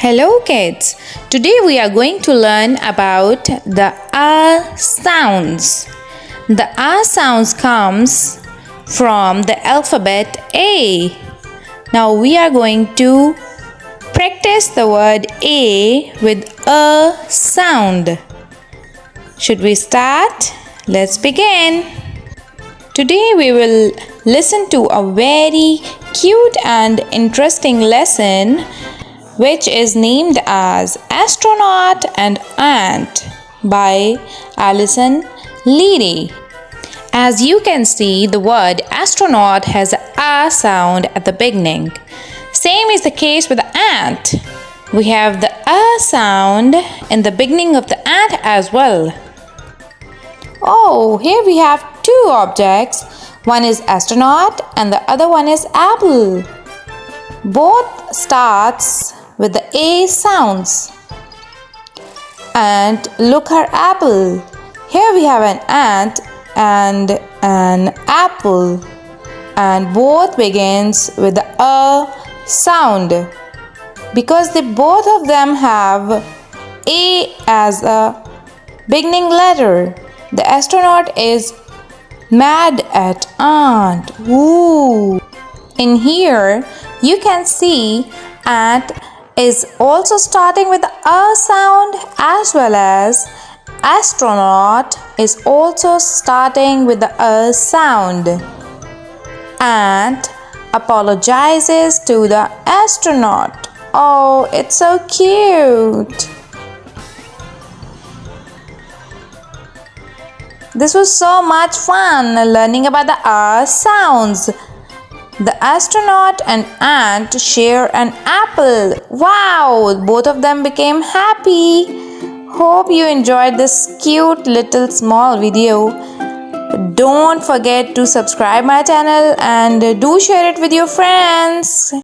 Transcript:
Hello kids, today we are going to learn about the R sounds. The R sounds comes from the alphabet A. Now we are going to practice the word A with a sound. Should we start? Let's begin. Today we will listen to a very cute and interesting lesson which is named as Astronaut and Ant by Alison Leary. As you can see, the word astronaut has a A sound at the beginning. Same is the case with the ant. We have the A sound in the beginning of the ant as well. Oh, here we have two objects. One is astronaut and the other one is apple. Both starts with the A sounds. And look her apple. Here we have an ant and an apple, and both begins with the A sound. Because they both of them have A as a beginning letter, the astronaut is mad at ant. Woo! In here you can see ant is also starting with the A sound, as well as astronaut is also starting with the A sound. Ant apologizes to the astronaut. Oh, it's so cute. This was so much fun learning about the A sounds. The astronaut and ant share an apple. Wow, both of them became happy. Hope you enjoyed this cute little small video. Don't forget to subscribe my channel and do share it with your friends.